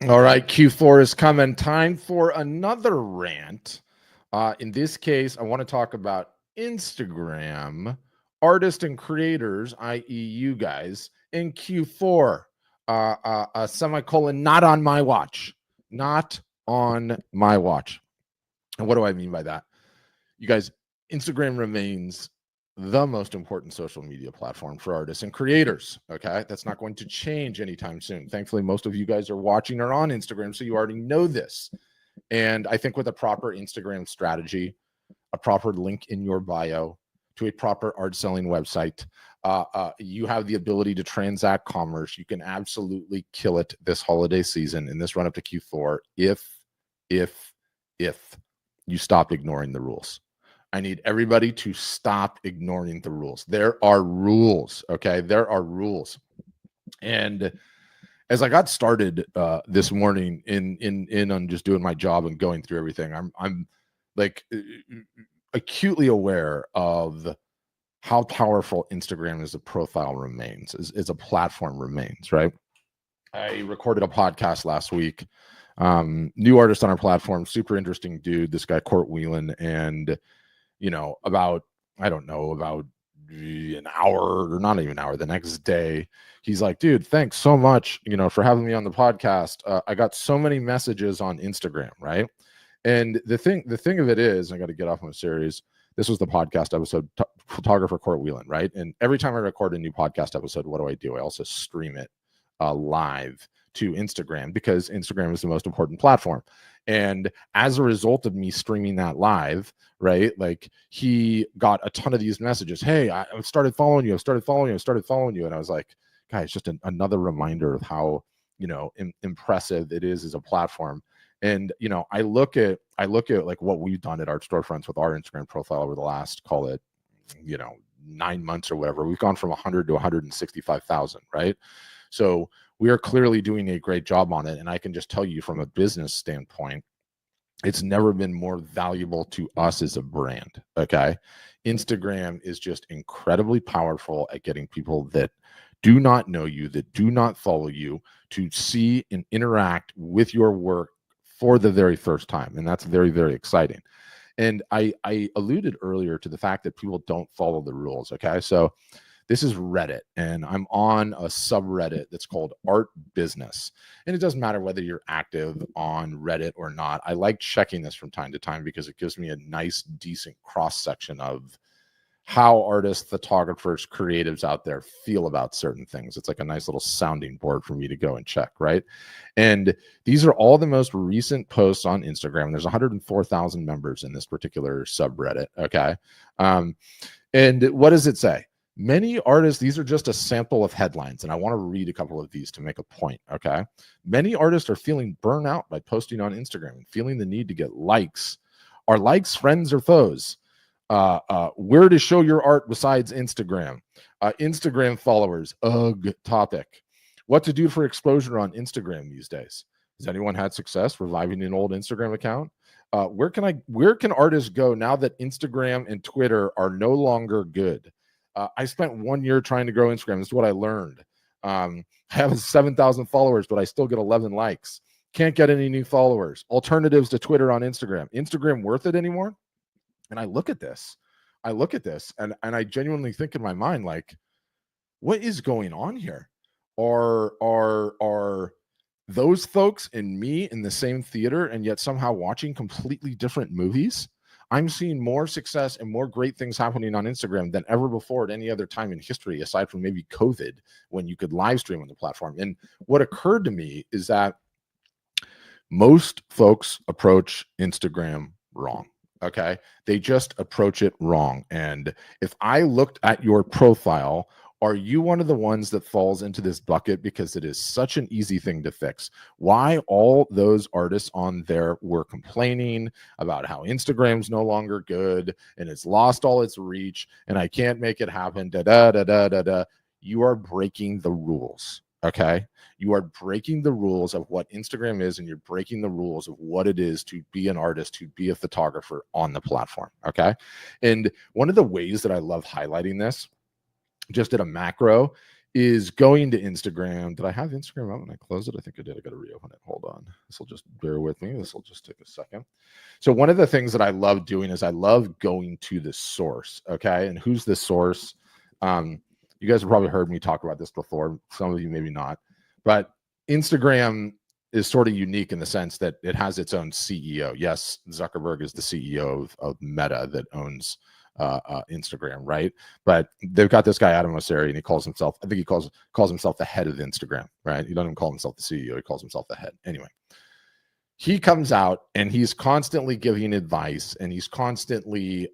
All right, Q4 is coming. Time for another rant. In this case, I want to talk about Instagram artists and creators, i.e., you guys, in Q4. Semicolon, not on my watch. Not on my watch. And what do I mean by that? You guys, Instagram remains the most important social media platform for artists and creators. Okay. That's not going to change anytime soon. Thankfully, most of you guys are watching or on Instagram, so you already know this. And I think with a proper Instagram strategy, a proper link in your bio to a proper art selling website, you have the ability to transact commerce. You can absolutely kill it this holiday season in this run up to Q4 if you stop ignoring the rules. I need everybody to stop ignoring the rules. There are rules, okay? There are rules. And as I got started this morning in on just doing my job and going through everything, I'm like acutely aware of how powerful Instagram as a profile remains, as a platform remains, right? I recorded a podcast last week. New artist on our platform, super interesting dude, this guy Court Whelan, and about an hour, or not even an hour, the next day, he's like, dude, thanks so much, for having me on the podcast. I got so many messages on Instagram, right? And the thing of it is, I got to get off my series. This was the podcast episode, photographer Court Whelan, right? And every time I record a new podcast episode, what do? I also stream it live to Instagram, because Instagram is the most important platform. And as a result of me streaming that live, right, like he got a ton of these messages. Hey, I started following you. And I was like, guys, just another reminder of how, impressive it is as a platform. And, I look at like what we've done at Art Storefronts with our Instagram profile over the last, call it, 9 months or whatever. We've gone from 100 to 165,000, right? So we are clearly doing a great job on it. And I can just tell you from a business standpoint, it's never been more valuable to us as a brand. Okay. Instagram is just incredibly powerful at getting people that do not know you, that do not follow you, to see and interact with your work for the very first time. And that's very, very exciting. And I alluded earlier to the fact that people don't follow the rules. Okay. So this is Reddit, and I'm on a subreddit that's called Art Business. And it doesn't matter whether you're active on Reddit or not. I like checking this from time to time because it gives me a nice, decent cross section of how artists, photographers, creatives out there feel about certain things. It's like a nice little sounding board for me to go and check, right? And these are all the most recent posts on Instagram. There's 104,000 members in this particular subreddit, okay? And what does it say? Many artists, these are just a sample of headlines, and I want to read a couple of these to make a point, okay? Many artists are feeling burnout by posting on Instagram and feeling the need to get likes. Are likes friends or foes? Where to show your art besides Instagram? Instagram followers, ugh, topic. What to do for exposure on Instagram these days? Has anyone had success reviving an old Instagram account? Where can artists go now that Instagram and Twitter are no longer good? I spent 1 year trying to grow Instagram. This is what I learned. I have 7,000 followers, but I still get 11 likes. Can't get any new followers. Alternatives to Twitter on Instagram. Instagram worth it anymore? And I look at this, and I genuinely think in my mind, like, what is going on here? Are those folks and me in the same theater and yet somehow watching completely different movies? I'm seeing more success and more great things happening on Instagram than ever before at any other time in history, aside from maybe COVID, when you could live stream on the platform. And what occurred to me is that most folks approach Instagram wrong. Okay. They just approach it wrong. And if I looked at your profile, are you one of the ones that falls into this bucket because it is such an easy thing to fix? Why all those artists on there were complaining about how Instagram's no longer good and it's lost all its reach and I can't make it happen. Da da da da da da. You are breaking the rules. Okay. You are breaking the rules of what Instagram is, and you're breaking the rules of what it is to be an artist, to be a photographer on the platform. Okay. And one of the ways that I love highlighting this, just at a macro, is going to Instagram. Did I have Instagram up when I closed it? I think I did. I got to reopen it. Hold on. This will just bear with me. This will just take a second. So one of the things that I love doing is I love going to the source. Okay. And who's the source? You guys have probably heard me talk about this before. Some of you maybe not, but Instagram is sort of unique in the sense that it has its own CEO. Yes, Zuckerberg is the CEO of Meta that owns Instagram, right? But they've got this guy Adam Mosseri, and he calls himself, I think he calls himself the head of Instagram, right? He doesn't even call himself the CEO, he calls himself the head. Anyway, he comes out and he's constantly giving advice, and he's constantly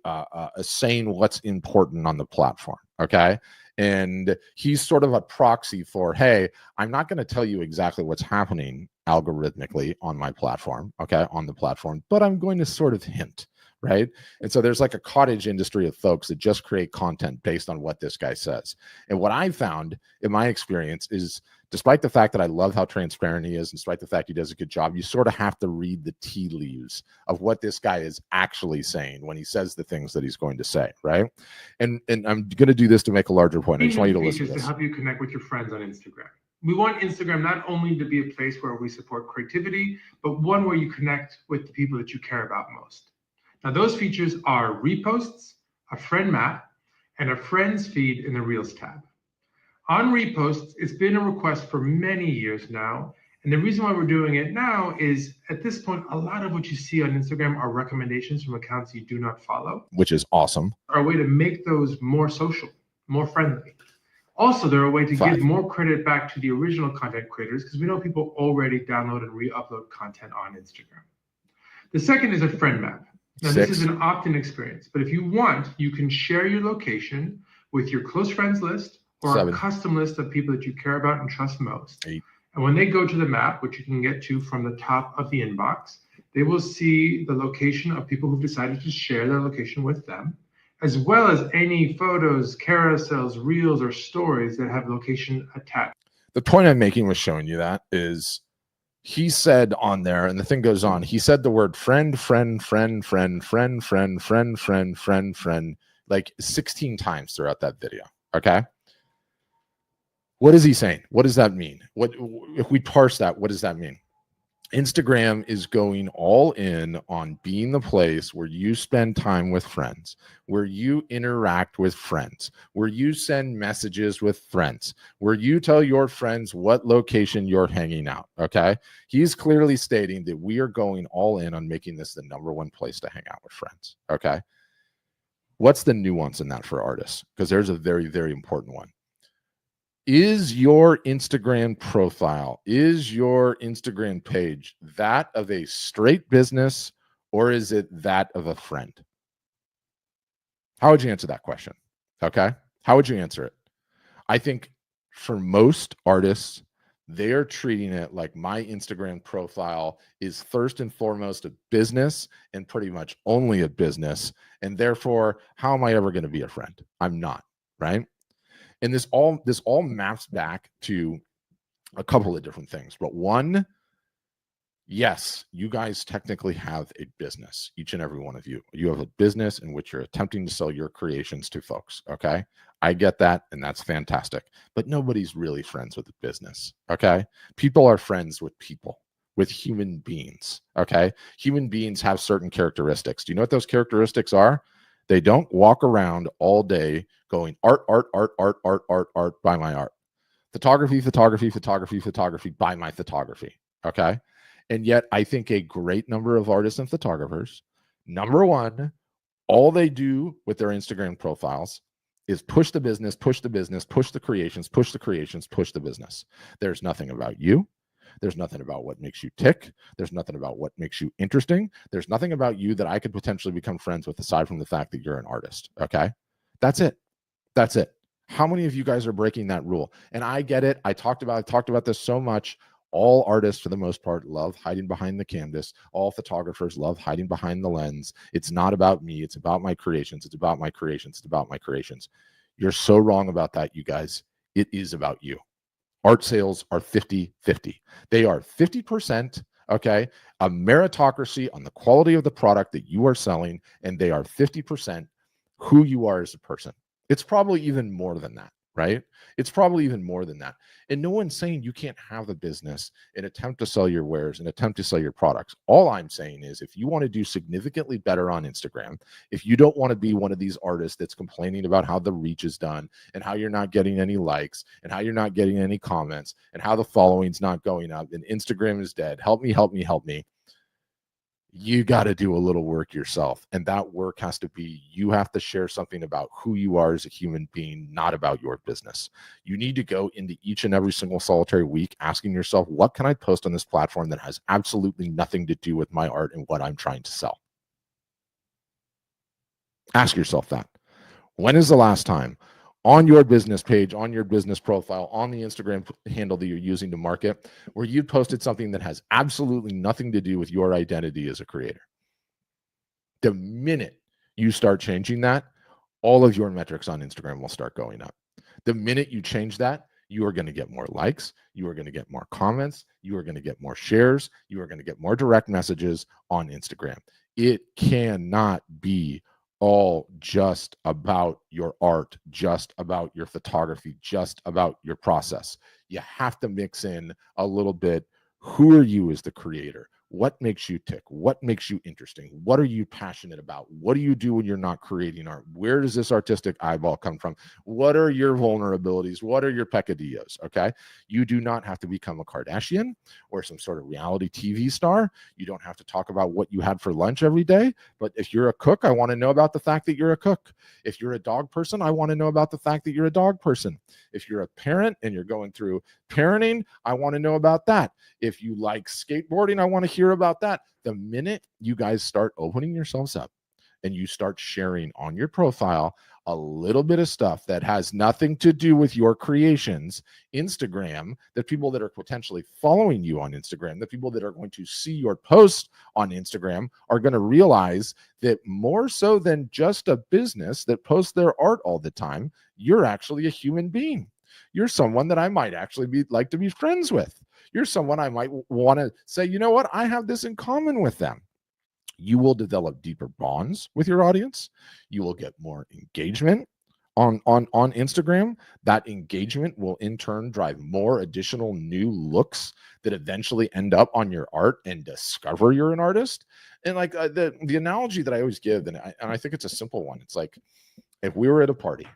saying what's important on the platform, okay? And he's sort of a proxy for, hey, I'm not going to tell you exactly what's happening algorithmically on my platform, okay, on the platform, but I'm going to sort of hint, right? And so there's like a cottage industry of folks that just create content based on what this guy says. And what I found in my experience is, despite the fact that I love how transparent he is, and despite the fact he does a good job, you sort of have to read the tea leaves of what this guy is actually saying when he says the things that he's going to say, right? And I'm going to do this to make a larger point. I just want you to listen to this. To help you connect with your friends on Instagram. We want Instagram not only to be a place where we support creativity, but one where you connect with the people that you care about most. Now, those features are reposts, a friend map, and a friends feed in the Reels tab. On reposts, it's been a request for many years now. And the reason why we're doing it now is, at this point, a lot of what you see on Instagram are recommendations from accounts you do not follow. Which is awesome. Are a way to make those more social, more friendly. Also, they're a way to give more credit back to the original content creators, because we know people already download and re-upload content on Instagram. The second is a friend map. Now, this is an opt-in experience, but if you want, you can share your location with your close friends list or a custom list of people that you care about and trust most. 8. And when they go to the map, which you can get to from the top of the inbox, they will see the location of people who've decided to share their location with them, as well as any photos, carousels, reels, or stories that have location attached. The point I'm making with showing you that is, he said on there, and the thing goes on, he said the word friend, like 16 times throughout that video, okay? What is he saying? What does that mean? What if we parse that? What does that mean? Instagram is going all in on being the place where you spend time with friends, where you interact with friends, where you send messages with friends, where you tell your friends what location you're hanging out, okay? He's clearly stating that we are going all in on making this the #1 place to hang out with friends, okay? What's the nuance in that for artists? Because there's a very, very important one. Is your Instagram profile, is your Instagram page that of a straight business, or is it that of a friend? How would you answer that question? Okay. How would you answer it? I think for most artists, they are treating it like my Instagram profile is first and foremost a business, and pretty much only a business. And therefore, how am I ever going to be a friend? I'm not, right? And this all maps back to a couple of different things. But one, yes, you guys technically have a business, each and every one of you. You have a business in which you're attempting to sell your creations to folks, okay? I get that, and that's fantastic. But nobody's really friends with a business, okay? People are friends with people, with human beings, okay? Human beings have certain characteristics. Do you know what those characteristics are? They don't walk around all day going art, buy my art. Photography, buy my photography, okay? And yet I think a great number of artists and photographers, #1, all they do with their Instagram profiles is push the business, push the creations, push the business. There's nothing about you. There's nothing about what makes you tick. There's nothing about what makes you interesting. There's nothing about you that I could potentially become friends with, aside from the fact that you're an artist. Okay. That's it. That's it. How many of you guys are breaking that rule? And I get it. I talked about this so much. All artists, for the most part, love hiding behind the canvas. All photographers love hiding behind the lens. It's not about me. It's about my creations. It's about my creations. It's about my creations. You're so wrong about that, you guys. It is about you. Art sales are 50-50. They are 50%, okay, a meritocracy on the quality of the product that you are selling, and they are 50% who you are as a person. It's probably even more than that, right? It's probably even more than that. And no one's saying you can't have a business and attempt to sell your wares and attempt to sell your products. All I'm saying is if you want to do significantly better on Instagram, if you don't want to be one of these artists that's complaining about how the reach is done and how you're not getting any likes and how you're not getting any comments and how the following's not going up and Instagram is dead, help me, help me, help me. You got to do a little work yourself. And that work has to be, you have to share something about who you are as a human being, not about your business. You need to go into each and every single solitary week asking yourself, what can I post on this platform that has absolutely nothing to do with my art and what I'm trying to sell? Ask yourself that. When is the last time on your business page, on your business profile, on the Instagram handle that you're using to market, where you posted something that has absolutely nothing to do with your identity as a creator? The minute you start changing that, all of your metrics on Instagram will start going up. The minute you change that, you are going to get more likes, you are going to get more comments, you are going to get more shares, you are going to get more direct messages on Instagram. It cannot be all just about your art, just about your photography, just about your process. You have to mix in a little bit. Who are you as the creator? What makes you tick? What makes you interesting? What are you passionate about? What do you do when you're not creating art? Where does this artistic eyeball come from? What are your vulnerabilities? What are your peccadillos? Okay. You do not have to become a Kardashian or some sort of reality TV star. You don't have to talk about what you had for lunch every day. But if you're a cook, I want to know about the fact that you're a cook. If you're a dog person, I want to know about the fact that you're a dog person. If you're a parent and you're going through parenting, I want to know about that. If you like skateboarding, I want to hear about that. The minute you guys start opening yourselves up and you start sharing on your profile a little bit of stuff that has nothing to do with your creations, Instagram, the people that are potentially following you on Instagram, the people that are going to see your post on Instagram are going to realize that more so than just a business that posts their art all the time, you're actually a human being. You're someone that I might actually like to be friends with. You're someone I might want to say, you know what, I have this in common with them. You will develop deeper bonds with your audience. You will get more engagement on Instagram. That engagement will in turn drive more additional new looks that eventually end up on your art and discover you're an artist. And like the analogy that I always give, and I think it's a simple one. It's like if we were at a party,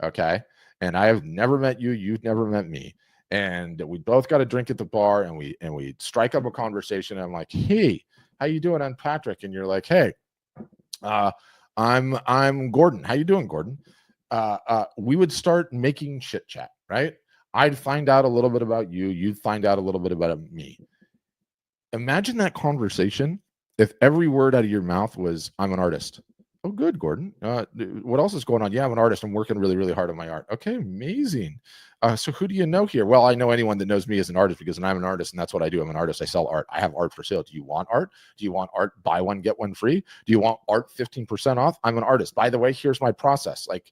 okay, and I have never met you, you've never met me, and we both got a drink at the bar, and we strike up a conversation. And I'm like, hey, how you doing? I'm Patrick. And you're like, hey, I'm Gordon. How you doing, Gordon? We would start making chit chat, right? I'd find out a little bit about you. You'd find out a little bit about me. Imagine that conversation if every word out of your mouth was, I'm an artist. Oh, good, Gordon. What else is going on? Yeah, I'm an artist. I'm working really, really hard on my art. Okay, amazing. So who do you know here? Well, I know anyone that knows me as an artist because I'm an artist and that's what I do. I'm an artist. I sell art. I have art for sale. Do you want art? Do you want art? Buy one, get one free? Do you want art 15% off? I'm an artist. By the way, here's my process. Like,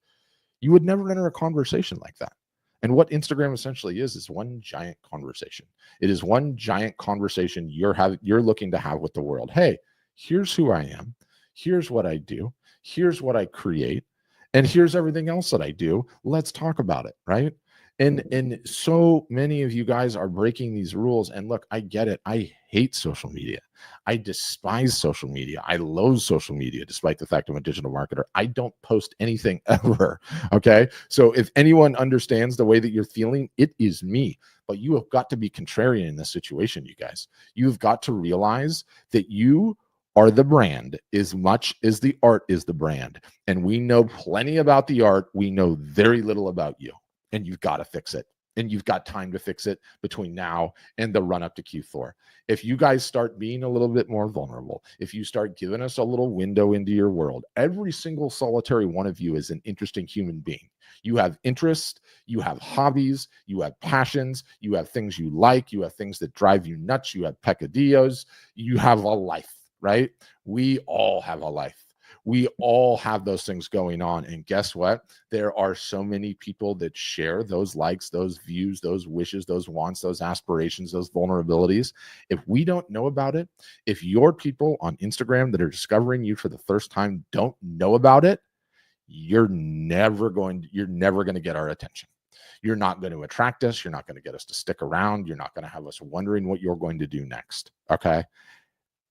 you would never enter a conversation like that. And what Instagram essentially is one giant conversation. It is one giant conversation you're looking to have with the world. Hey, here's who I am. Here's what I do. Here's what I create. And here's everything else that I do. Let's talk about it, right? And so many of you guys are breaking these rules. And look, I get it. I hate social media. I despise social media. I loathe social media, despite the fact I'm a digital marketer. I don't post anything ever. Okay. So if anyone understands the way that you're feeling, it is me. But you have got to be contrarian in this situation, you guys. You've got to realize that you are the brand as much as the art is the brand. And we know plenty about the art. We know very little about you. And you've got to fix it. And you've got time to fix it between now and the run up to Q4. If you guys start being a little bit more vulnerable, if you start giving us a little window into your world, every single solitary one of you is an interesting human being. You have interests, you have hobbies, you have passions, you have things you like, you have things that drive you nuts, you have peccadillos, you have a life, right? We all have a life. We all have those things going on. And guess what? There are so many people that share those likes, those views, those wishes, those wants, those aspirations, those vulnerabilities. If we don't know about it, if your people on Instagram that are discovering you for the first time don't know about it, you're never going to get our attention. You're not going to attract us. You're not going to get us to stick around. You're not going to have us wondering what you're going to do next. Okay.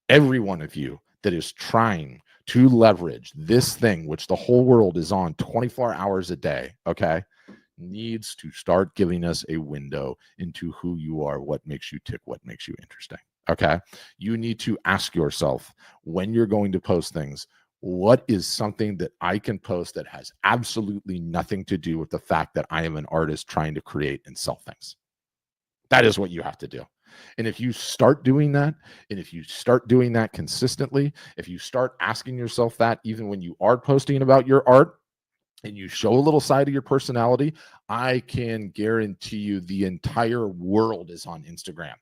Every one of you that is trying to leverage this thing, which the whole world is on 24 hours a day, okay, needs to start giving us a window into who you are, what makes you tick, what makes you interesting. Okay. You need to ask yourself when you're going to post things, what is something that I can post that has absolutely nothing to do with the fact that I am an artist trying to create and sell things? That is what you have to do. And if you start doing that, and if you start doing that consistently, if you start asking yourself that even when you are posting about your art, and you show a little side of your personality, I can guarantee you the entire world is on Instagram.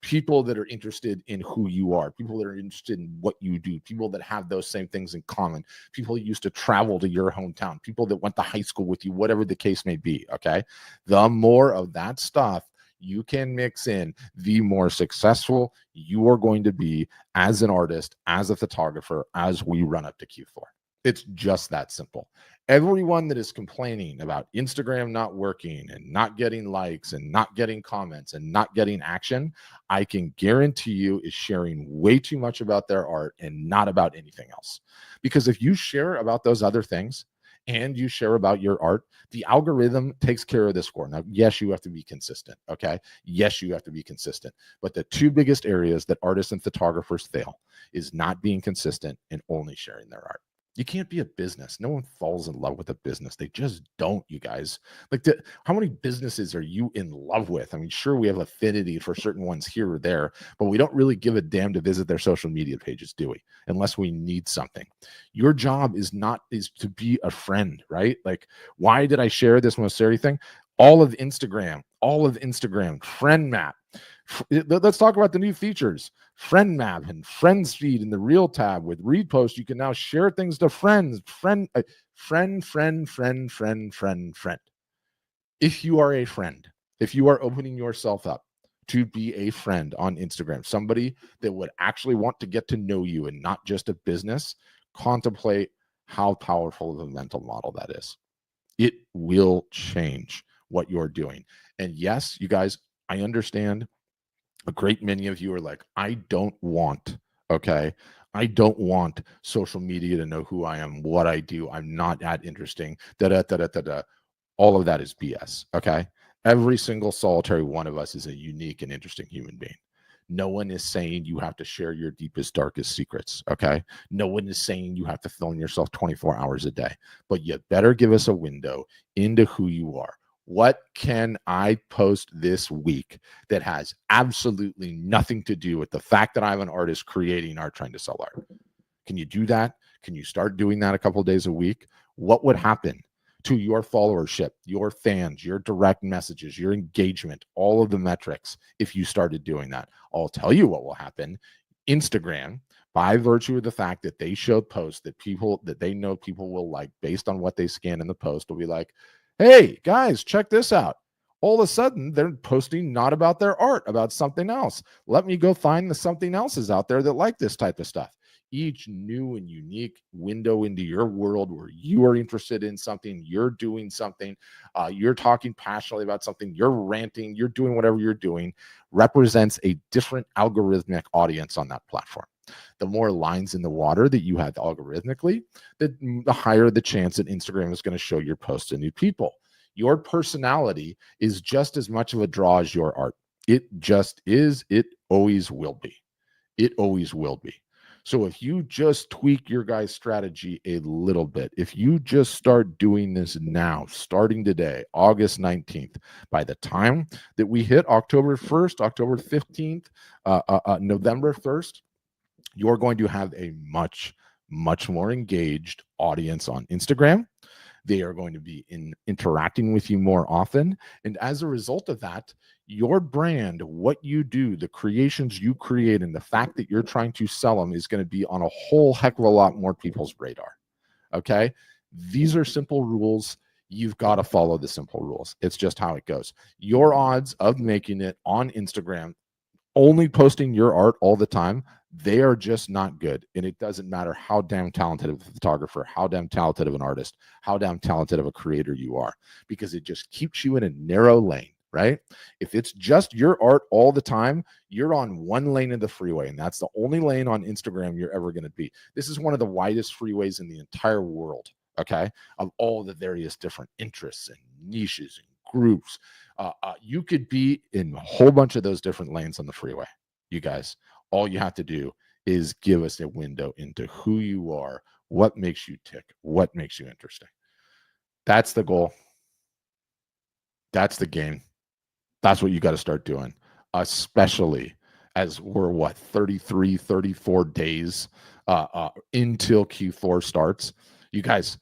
People that are interested in who you are, people that are interested in what you do, people that have those same things in common, people who used to travel to your hometown, people that went to high school with you, whatever the case may be, okay? The more of that stuff you can mix in, the more successful you are going to be as an artist, as a photographer, as we run up to Q4. It's just that simple. Everyone that is complaining about Instagram not working and not getting likes and not getting comments and not getting action, I can guarantee you is sharing way too much about their art and not about anything else. Because if you share about those other things and you share about your art, the algorithm takes care of the score. Now, yes, you have to be consistent. Okay. Yes, you have to be consistent. But the two biggest areas that artists and photographers fail is not being consistent and only sharing their art. You can't be a business. No one falls in love with a business. They just don't, you guys. Like, how many businesses are you in love with? I mean, sure, we have affinity for certain ones here or there, but we don't really give a damn to visit their social media pages, do we? Unless we need something. Your job is to be a friend, right? Like, why did I share this Mosseri thing? All of Instagram, friend map. Let's talk about the new features. Friend map and friends feed in the reel tab with repost. You can now share things to friends. Friend. If you are a friend, if you are opening yourself up to be a friend on Instagram, somebody that would actually want to get to know you and not just a business, contemplate how powerful of a mental model that is. It will change what you're doing. And yes, you guys, I understand a great many of you are like, I don't want social media to know who I am, what I do. I'm not that interesting. All of that is BS. Okay. Every single solitary one of us is a unique and interesting human being. No one is saying you have to share your deepest, darkest secrets. Okay. No one is saying you have to film yourself 24 hours a day, but you better give us a window into who you are. What can I post this week that has absolutely nothing to do with the fact that I'm an artist creating art, trying to sell art? Can you do that? Can you start doing that a couple of days a week? What would happen to your followership, your fans, your direct messages, your engagement, all of the metrics if you started doing that? I'll tell you what will happen. Instagram, by virtue of the fact that they show posts that they know people will like based on what they scan in the post, will be like, hey, guys, check this out. All of a sudden, they're posting not about their art, about something else. Let me go find the something else's out there that like this type of stuff. Each new and unique window into your world where you are interested in something, you're doing something, you're talking passionately about something, you're ranting, you're doing whatever you're doing, represents a different algorithmic audience on that platform. The more lines in the water that you have algorithmically, the higher the chance that Instagram is going to show your posts to new people. Your personality is just as much of a draw as your art. It just is. It always will be. It always will be. So if you just tweak your guys' strategy a little bit, if you just start doing this now, starting today, August 19th, by the time that we hit October 1st, October 15th, November 1st, you're going to have a much, much more engaged audience on Instagram. They are going to be interacting with you more often. And as a result of that, your brand, what you do, the creations you create, and the fact that you're trying to sell them is going to be on a whole heck of a lot more people's radar. Okay? These are simple rules. You've got to follow the simple rules. It's just how it goes. Your odds of making it on Instagram, only posting your art all the time, They are just not good. And it doesn't matter how damn talented of a photographer, how damn talented of an artist, how damn talented of a creator you are, because it just keeps you in a narrow lane, right? If it's just your art all the time, you're on one lane of the freeway, and that's the only lane on Instagram you're ever going to be. This is one of the widest freeways in the entire world, okay, of all the various different interests and niches and groups. You could be in a whole bunch of those different lanes on the freeway. You guys, all you have to do is give us a window into who you are, what makes you tick, what makes you interesting. That's the goal. That's the game. That's what you got to start doing, especially as we're 33, 34 days until Q4 starts. You guys,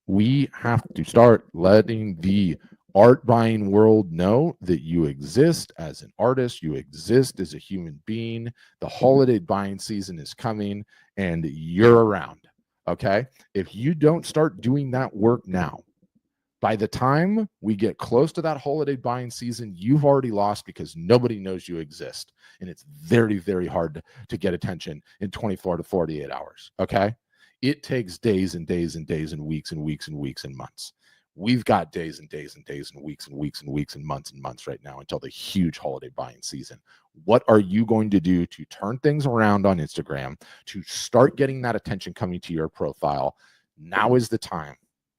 we have to start letting the art buying world know that you exist as an artist, you exist as a human being. The holiday buying season is coming and you're around. Okay. If you don't start doing that work now, by the time we get close to that holiday buying season, you've already lost because nobody knows you exist. And it's very, very hard to get attention in 24 to 48 hours. Okay. It takes days and days and days and weeks and weeks and weeks and months. We've got days and days and days and weeks and weeks and weeks and months right now until the huge holiday buying season. What are you going to do to turn things around on Instagram, to start getting that attention coming to your profile? Now is the time.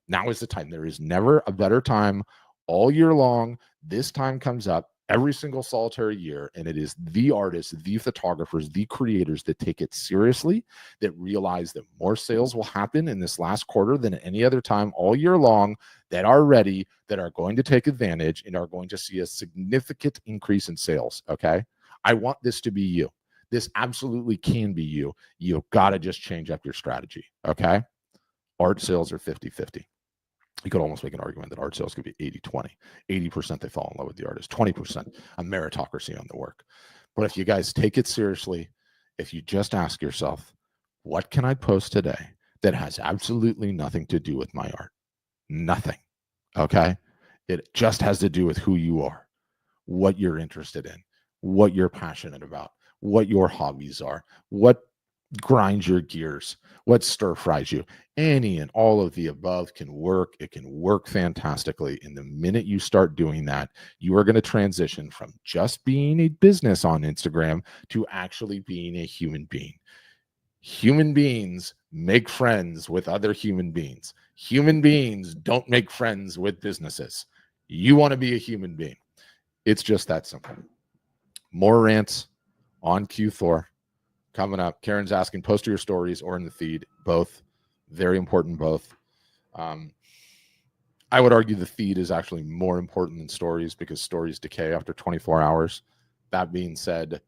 Now is the time. There is never a better time all year long. This time comes up every single solitary year, and it is the artists, the photographers, the creators that take it seriously, that realize that more sales will happen in this last quarter than any other time all year long, that are ready, that are going to take advantage, and are going to see a significant increase in sales. Okay. I want this to be you. This absolutely can be you. You've got to just change up your strategy. Okay. Art sales are 50-50. You could almost make an argument that art sales could be 80-20. 80% they fall in love with the artist, 20% a meritocracy on the work. But if you guys take it seriously, if you just ask yourself, what can I post today that has absolutely nothing to do with my art? Nothing. Okay. It just has to do with who you are, what you're interested in, what you're passionate about, what your hobbies are, what grinds your gears, what stir fries you. Any and all of the above can work. It can work fantastically. And the minute you start doing that, you are going to transition from just being a business on Instagram to actually being a human being. Human beings make friends with other human beings. Human beings don't make friends with businesses. You want to be a human being. It's just that simple. More rants on Q4 coming up. Karen's asking, post your stories or in the feed. Both. Very important, both. I would argue the feed is actually more important than stories because stories decay after 24 hours. That being said,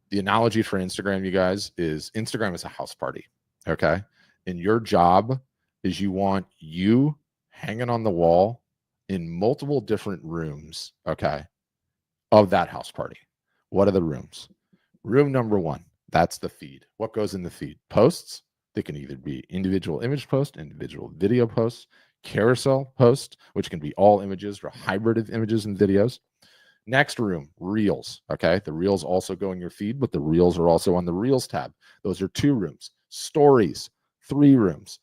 the analogy for Instagram, you guys, is Instagram is a house party. Okay. And your job is you want you hanging on the wall in multiple different rooms. Okay. Of that house party. What are the rooms? Room number one. That's the feed. What goes in the feed? Posts. They can either be individual image posts, individual video posts, carousel posts, which can be all images or a hybrid of images and videos. Next room, reels. Okay. The reels also go in your feed, but the reels are also on the reels tab. Those are 2 rooms. Stories, 3 rooms.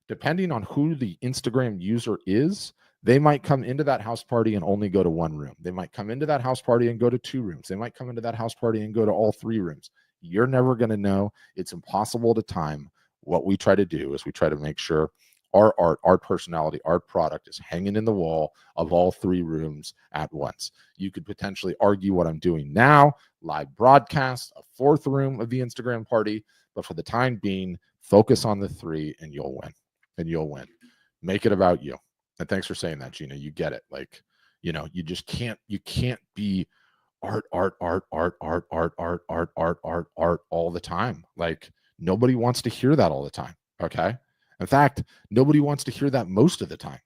Depending on who the Instagram user is, they might come into that house party and only go to 1 room. They might come into that house party and go to 2 rooms. They might come into that house party and go to all 3 rooms. You're never going to know. It's impossible to time. What we try to do is we try to make sure our art, our personality, our product is hanging in the wall of all 3 rooms at once. You could potentially argue what I'm doing now, live broadcast, a 4th room of the Instagram party, but for the time being, focus on the 3 and you'll win. And you'll win. Make it about you. And thanks for saying that, Gina. You get it. Like, you just can't be art all the time. Like, nobody wants to hear that all the time. Okay. In fact, nobody wants to hear that most of the time.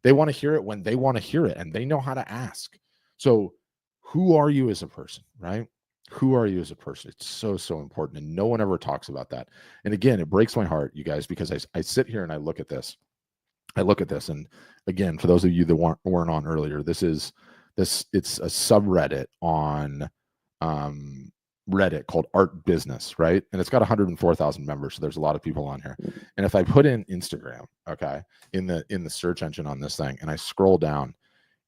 They want to hear it when they want to hear it and they know how to ask. So who are you as a person, right? Who are you as a person? It's so, so important. And no one ever talks about that. And again, it breaks my heart, you guys, because I sit here and I look at this. And again, for those of you that weren't on earlier, it's a subreddit on subreddit called Art Business, right? And it's got 104,000 members, so there's a lot of people on here. And if I put in Instagram, okay, in the search engine on this thing, and I scroll down,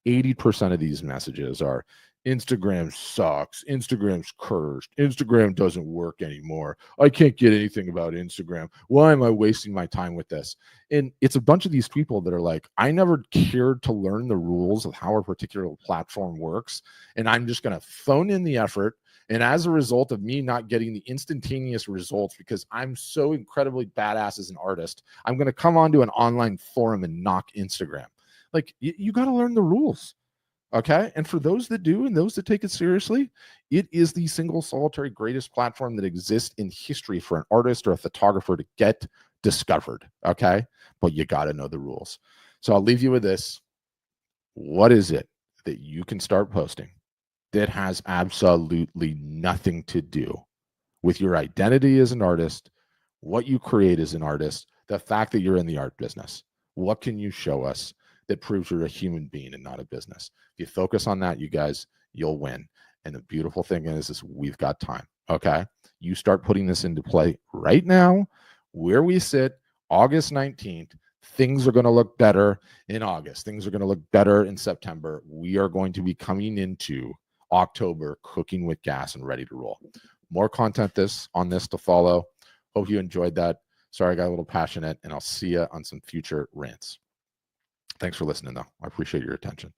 80% of these messages are Instagram sucks, Instagram's cursed, Instagram doesn't work anymore, I can't get anything about Instagram, why am I wasting my time with this? And it's a bunch of these people that are like, I never cared to learn the rules of how a particular platform works, and I'm just going to phone in the effort. And as a result of me not getting the instantaneous results because I'm so incredibly badass as an artist, I'm going to come onto an online forum and knock Instagram. Like, you got to learn the rules. Okay. And for those that do and those that take it seriously, it is the single solitary greatest platform that exists in history for an artist or a photographer to get discovered. Okay. But you got to know the rules. So I'll leave you with this. What is it that you can start posting that has absolutely nothing to do with your identity as an artist, what you create as an artist, the fact that you're in the art business? What can you show us that proves you're a human being and not a business? If you focus on that, you guys, you'll win. And the beautiful thing is we've got time. Okay. You start putting this into play right now, where we sit, August 19th. Things are going to look better in August. Things are going to look better in September. We are going to be coming into October cooking with gas and ready to roll. More content on this to follow. Hope you enjoyed that. Sorry, I got a little passionate, and I'll see you on some future rants. Thanks for listening, though. I appreciate your attention.